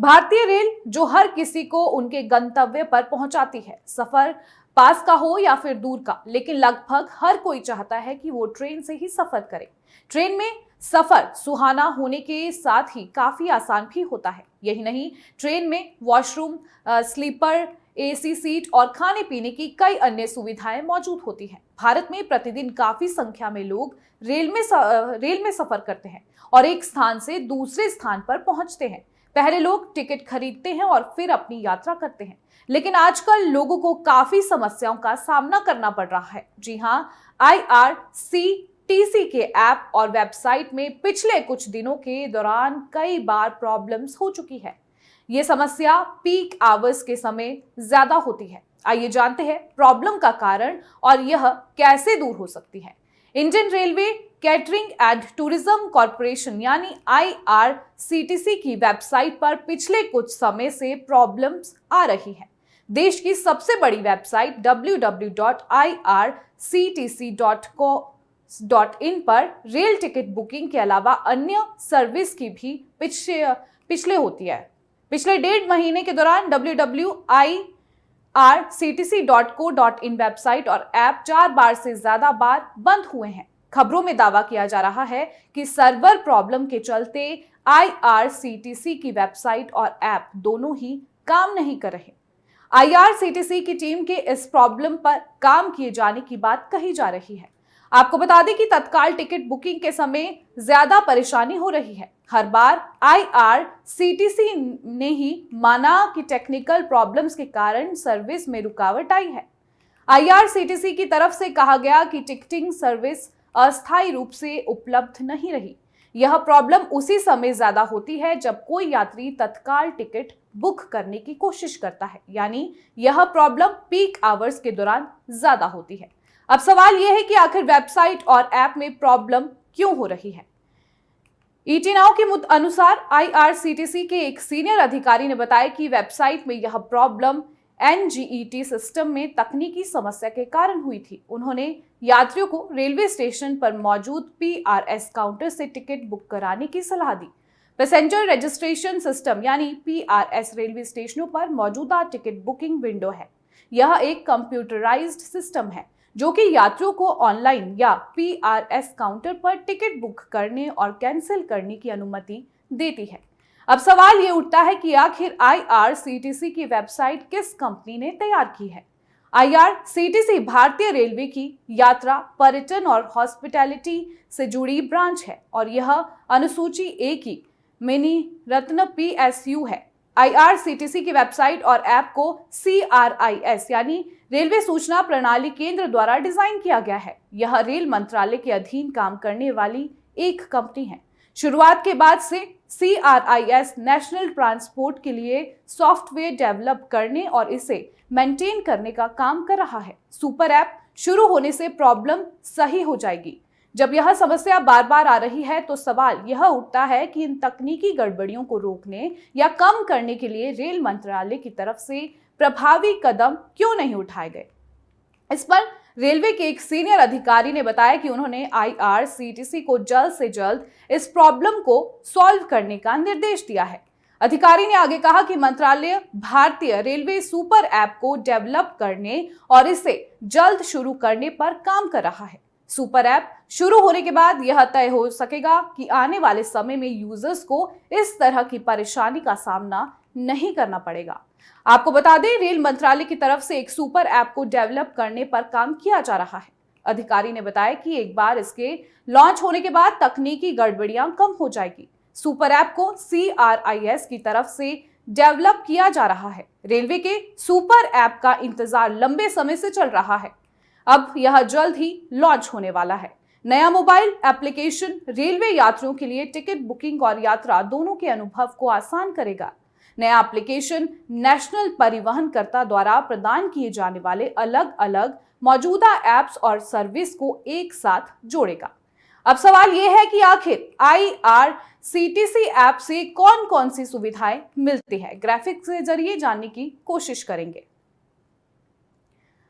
भारतीय रेल जो हर किसी को उनके गंतव्य पर पहुंचाती है, सफर पास का हो या फिर दूर का, लेकिन लगभग हर कोई चाहता है कि वो ट्रेन से ही सफर करे। ट्रेन में सफर सुहाना होने के साथ ही काफी आसान भी होता है। यही नहीं, ट्रेन में वॉशरूम, स्लीपर, एसी सीट और खाने पीने की कई अन्य सुविधाएं मौजूद होती हैं। भारत में प्रतिदिन काफी संख्या में लोग रेल में सफर करते हैं और एक स्थान से दूसरे स्थान पर पहुंचते हैं। पहले लोग टिकट खरीदते हैं और फिर अपनी यात्रा करते हैं, लेकिन आजकल लोगों को काफी समस्याओं का सामना करना पड़ रहा है। जी हाँ, IRCTC के ऐप और वेबसाइट में पिछले कुछ दिनों के दौरान कई बार प्रॉब्लम्स हो चुकी है। ये समस्या पीक आवर्स के समय ज्यादा होती है। आइए जानते हैं प्रॉब्लम का कारण और यह कैसे दूर हो सकती है। Indian railway catering and tourism corporation यानी IRCTC की वेबसाइट पर पिछले कुछ समय से प्रॉब्लम्स आ रही है। देश की सबसे बड़ी वेबसाइट www.irctc.co.in पर रेल टिकट बुकिंग के अलावा अन्य सर्विस की भी पिछले होती है। पिछले 1.5 महीने के दौरान www.irctc.co.in वेबसाइट और ऐप 4 बार से ज्यादा बार बंद हुए हैं। खबरों में दावा किया जा रहा है कि सर्वर प्रॉब्लम के चलते IRCTC की वेबसाइट और ऐप दोनों ही काम नहीं कर रहे। IRCTC की टीम के इस प्रॉब्लम पर काम किए जाने की बात कही जा रही है। आपको बता दें कि तत्काल टिकट बुकिंग के समय ज्यादा परेशानी हो रही है। हर बार IRCTC ने ही माना कि टेक्निकल प्रॉब्लम्स के कारण सर्विस में रुकावट आई है। IRCTC की तरफ से कहा गया कि टिकटिंग सर्विस अस्थायी रूप से उपलब्ध नहीं रही। यह प्रॉब्लम उसी समय ज्यादा होती है जब कोई यात्री तत्काल टिकट बुक करने की कोशिश करता है, यानी यह प्रॉब्लम पीक आवर्स के दौरान ज्यादा होती है। अब सवाल यह है कि आखिर वेबसाइट और ऐप में प्रॉब्लम क्यों हो रही है। ET Now के अनुसार IRCTC के एक सीनियर अधिकारी ने बताया कि वेबसाइट में यह प्रॉब्लम NGET सिस्टम में तकनीकी समस्या के कारण हुई थी। उन्होंने यात्रियों को रेलवे स्टेशन पर मौजूद PRS काउंटर से टिकट बुक कराने की सलाह दी। पैसेंजर रजिस्ट्रेशन सिस्टम यानी PRS रेलवे स्टेशनों पर मौजूदा टिकट बुकिंग विंडो है। यह एक कंप्यूटराइज्ड सिस्टम है जो कि यात्रियों को ऑनलाइन या PRS काउंटर पर टिकट बुक करने और कैंसिल करने की अनुमति देती है। अब सवाल ये उठता है कि आखिर IRCTC की वेबसाइट किस कंपनी ने तैयार की है। IRCTC भारतीय रेलवे की यात्रा, पर्यटन और हॉस्पिटैलिटी से जुड़ी ब्रांच है और यह अनुसूची A की मिनी रत्न PSU है। IRCTC की वेबसाइट और ऐप को CRIS यानी रेलवे सूचना प्रणाली केंद्र द्वारा डिजाइन किया गया है। यह रेल मंत्रालय के अधीन काम करने वाली एक कंपनी है। शुरुआत के बाद से CRIS नेशनल ट्रांसपोर्ट के लिए सॉफ्टवेयर डेवलप करने और इसे मेंटेन करने का काम कर रहा है। सुपर ऐप शुरू होने से प्रॉब्लम सही हो जाएगी। जब यह समस्या बार बार आ रही है तो सवाल यह उठता है कि इन तकनीकी गड़बड़ियों को रोकने या कम करने के लिए रेल मंत्रालय की तरफ से प्रभावी कदम क्यों नहीं उठाए गए। इस पर रेलवे के एक सीनियर अधिकारी ने बताया कि उन्होंने IRCTC को जल्द से जल्द इस प्रॉब्लम को सॉल्व करने का निर्देश दिया है। अधिकारी ने आगे कहा कि मंत्रालय भारतीय रेलवे सुपर ऐप को डेवलप करने और इसे जल्द शुरू करने पर काम कर रहा है। सुपर ऐप शुरू होने के बाद यह तय हो सकेगा कि आने वाले समय में यूजर्स को इस तरह की परेशानी का सामना नहीं करना पड़ेगा। आपको बता दें, रेल मंत्रालय की तरफ से एक सुपर ऐप को डेवलप करने पर काम किया जा रहा है। अधिकारी ने बताया कि एक बार इसके लॉन्च होने के बाद तकनीकी गड़बड़ियां कम हो जाएगी। सुपर ऐप को CRIS की तरफ से डेवलप किया जा रहा है। रेलवे के सुपर ऐप का इंतजार लंबे समय से चल रहा है। अब यह जल्द ही लॉन्च होने वाला है। नया मोबाइल एप्लीकेशन रेलवे यात्रियों के लिए टिकट बुकिंग और यात्रा दोनों के अनुभव को आसान करेगा। नया एप्लीकेशन नेशनल परिवहनकर्ता द्वारा प्रदान किए जाने वाले अलग अलग मौजूदा ऐप्स और सर्विस को एक साथ जोड़ेगा। अब सवाल यह है कि आखिर IRCTC ऐप से कौन कौन सी सुविधाएं मिलती है। ग्राफिक्स के जरिए जानने की कोशिश करेंगे।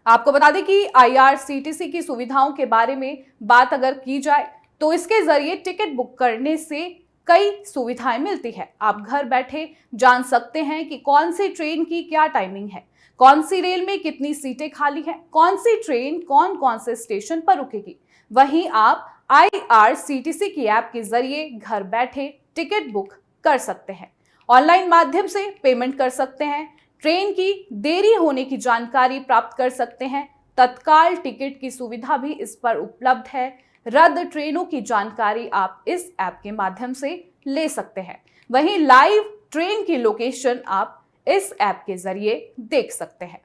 आपको बता दें कि IRCTC की सुविधाओं के बारे में बात अगर की जाए तो इसके जरिए टिकट बुक करने से कई सुविधाएं मिलती है। आप घर बैठे जान सकते हैं कि कौन सी ट्रेन की क्या टाइमिंग है, कौन सी रेल में कितनी सीटें खाली हैं, कौन सी ट्रेन कौन कौन से स्टेशन पर रुकेगी। वहीं आप IRCTC की ऐप के जरिए घर बैठे टिकट बुक कर सकते हैं, ऑनलाइन माध्यम से पेमेंट कर सकते हैं, ट्रेन की देरी होने की जानकारी प्राप्त कर सकते हैं, तत्काल टिकट की सुविधा भी इस पर उपलब्ध है। रद्द ट्रेनों की जानकारी आप इस ऐप के माध्यम से ले सकते हैं। वहीं लाइव ट्रेन की लोकेशन आप इस ऐप के जरिए देख सकते हैं।